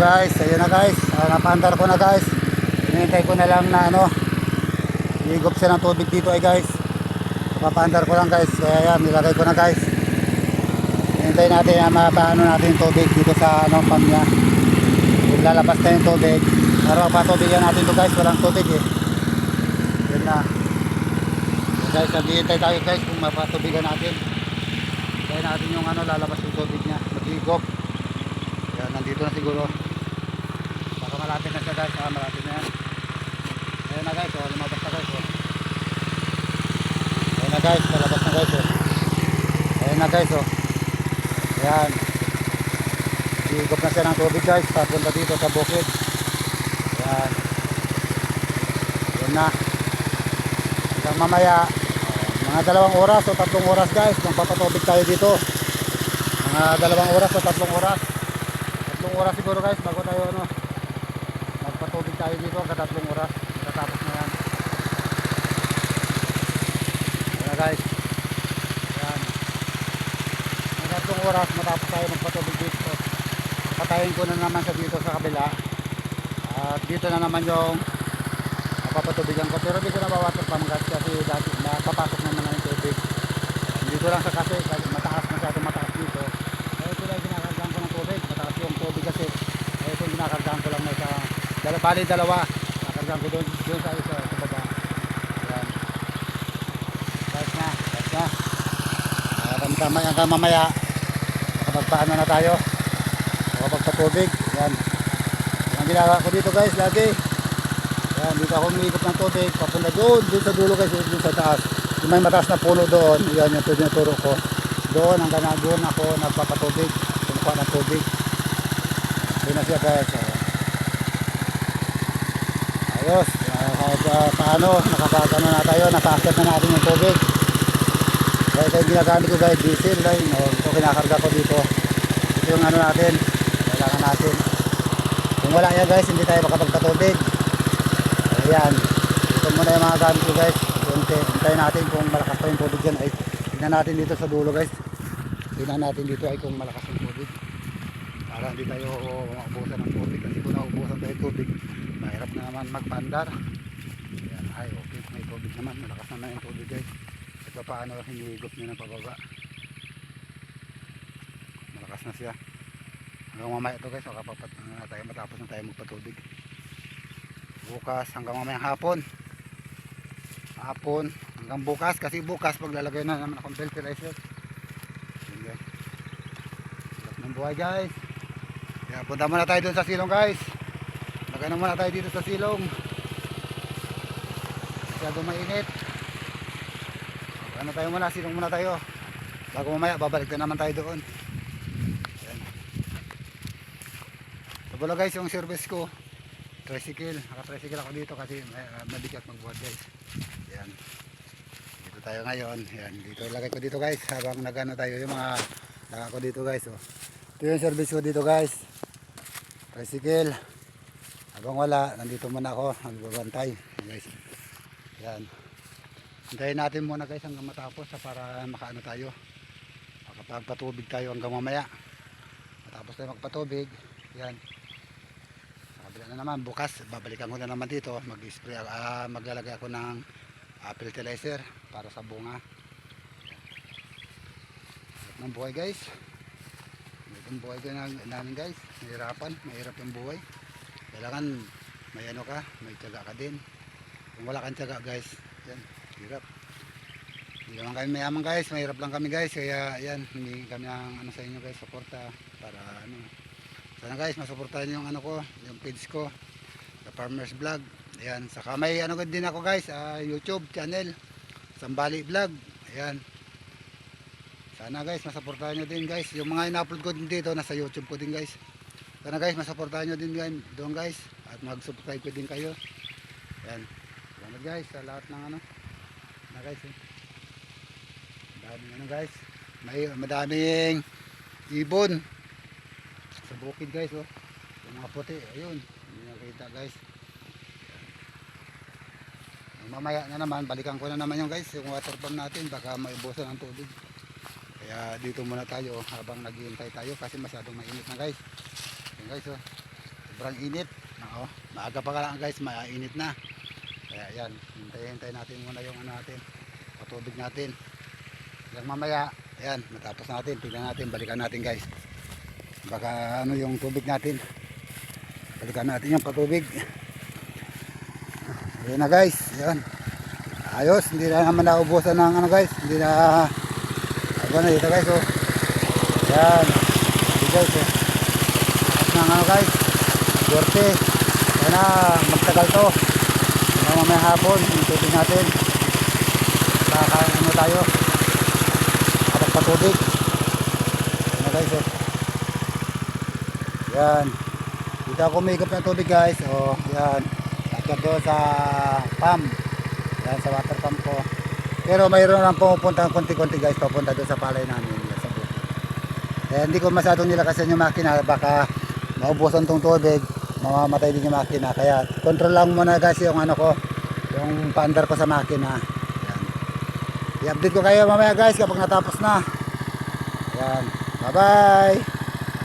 guys, ayun na guys. Napaandar ko na guys. Hinihintay ko na lang na higop siya ng tubig dito ay guys. Napaandar ko lang guys. Kaya yan, nilagay ko na guys. Hinihintay natin na mapaano natin yung tubig dito sa pump niya. Lalabas na yung tubig. Pero mapatubigan natin ito guys. Walang tubig eh. Yun na. So guys, naghihintay tayo guys kung mapatubigan natin. Hintayin natin yung lalabas yung tubig niya. Maghigop. Yan, nandito na siguro. Baka malapit na siya guys. Malapit na yan. Ayan na guys. Lumabas na guys. Ayan na guys. Lalabas na guys. Ayan na guys. Ayan. Higop na siya ng tubig guys. Papunta dito sa bukid. Ayan. Ayan na. Hanggang mamaya. Mga 2 oras o 3 oras guys. Magpapatubig tayo dito. Mga 2 oras o 3 oras. 3 oras siguro guys. Bago tayo magpatubig tayo dito. Hanggang 3 oras. Tatapos na yan. Ayan guys. Ayan. Hanggang 3 oras matapos tayo magpatubig dito. Patayin ko na naman sa dito sa kabila. At dito na naman yung papatubigan ko. Pero dito na bawasan pamgas kasi dati napapasok naman na yung tubig. Dito lang sa kasi mataas, masyadong mataas dito. Ito lang ginakargaan ko ng tubig. Mataas yung tubig kasi. Ito yung ginakargaan ko lang sa bali 2. Nakargaan ko doon sa isa sa baba. Ayan. Guys na. Hanggang mamaya makapagpaano na tayo. Makapagpatubig. Ayan. Ang ginagawa ko dito guys lagi. Ayan, dito ako umikot ng tubig. Papunta doon sa dulo guys. Doon sa taas. Yung may mataas na puno doon. Ayan yung tinuturo ko. Doon hanggang na doon ako nagpapatubig. Kumukuha ng tubig. Doon na siya guys. Ayos. Paano? Nakapagano na tayo. Nakakit na natin yung tubig. Kaya ito yung ginagamit ko guys. Diesel line. Ito kinakarga ko dito. Ito yung natin. Kailangan natin. Kung wala yan guys, hindi tayo makapagpatubig. Ayan. Ito muna yung mga gamit ko guys. Hintayin natin kung malakas pa yung tubig dyan. Ay, tignan natin dito sa dulo guys. Tignan natin dito ay kung malakas yung tubig. Para hindi tayo maubusan ng tubig. Kasi kung naubusan tayo yung tubig, mahirap na naman magpandar. Ayan. Ay, okay. May tubig naman. Malakas naman yung tubig guys. Ito paano hinihigop nyo ng pababa. Malakas na siya. Hanggang mamaya ito guys, tayo matapos na tayo magpatubig. Bukas hanggang mamayang hapon hanggang bukas, kasi bukas paglalagay na naman akong fertilizer. Hirap ng buhay guys. Kaya punta muna tayo dun sa silong guys. Lagay na muna tayo dito sa silong. Masyadong mainit. Ano tayo muna, silong muna tayo. Bago mamaya babalik na naman tayo doon. Wala guys yung service ko, tricycle, naka-tricycle ako dito kasi mabigat magbuhat guys. Ayan. Dito tayo ngayon. Ayan, dito ilagay ko dito guys habang nagano tayo yung mga laka ko dito guys. Ito yung service ko dito guys. Tricycle. Habang wala, nandito muna ako, nagbabantay guys. Ayan. Hintayin natin muna guys hanggang matapos para makaano tayo. Makapagpatubig tayo hanggang mamaya. Matapos tayo magpatubig. Ayan. Na naman bukas babalikan ko na naman dito, mag-spray maglalagay ako ng fertilizer para sa bunga. Ng buhay guys, itong buhay ko namin guys, mahirap yung buhay. Kailangan may may tiyaga ka din. Kung wala kang tiyaga guys, yan, hirap. Hindi naman kami mayaman guys, mahirap lang kami guys. Kaya yan, hindi kami ang sa inyo guys, suporta para sana guys, masuportahan yung yung page ko, The Farmer's Vlog. Ayan, saka may din ako guys, YouTube channel, Sambali Vlog. Ayan. Sana guys, masuportahan nyo din guys. Yung mga ina-upload ko din dito, nasa YouTube ko din guys. Sana guys, masuportahan nyo din doon guys. At mag-subscribe ko din kayo. Ayan. Salamat guys sa lahat ng na guys. Madaming guys. Madaming ibon. Sa bukid guys yung mga puti, ayun, hindi nakita guys. Mamaya na naman, balikan ko na naman yung guys, yung water pump natin, baka maibusan ang tubig. Kaya dito muna tayo habang naghihintay tayo kasi masyadong mainit na guys. Ayan guys sobrang init. Oo, maaga pa lang guys, mainit na. Kaya yan, hintay natin muna yung ano natin, patubig natin. Hanggang mamaya, ayan, matapos natin, tingnan natin, balikan natin guys. Baka ano yung tubig natin. Balikan natin yung patubig. Ayan na guys, ayan. Ayos, hindi na naman naubusan ng ano guys, hindi na ano na dito guys, oh. Ayan, hindi guys, oh. At ng ano guys, swerte. Ayan na, magtagal to. Hanggang mamaya hapon, yung tubig natin. Baka ano tayo, kapag patubig. Ayan na guys, oh. Ayan. Dito ako umigop ng tubig guys, oh. Ayan. At doon sa pump. Yan sa water pump ko. Pero mayroon lang pumupunta ng konti-konti guys papunta doon sa palay namin sa bukid. Kaya hindi ko masyadong nilakasan yung makina, baka maubusan tong tubig, mamamatay din yung makina. Kaya control lang muna guys yung ano ko, yung paandar ko sa makina. Yan. I-update ko kayo mamaya guys kapag natapos na. Yan. Bye bye.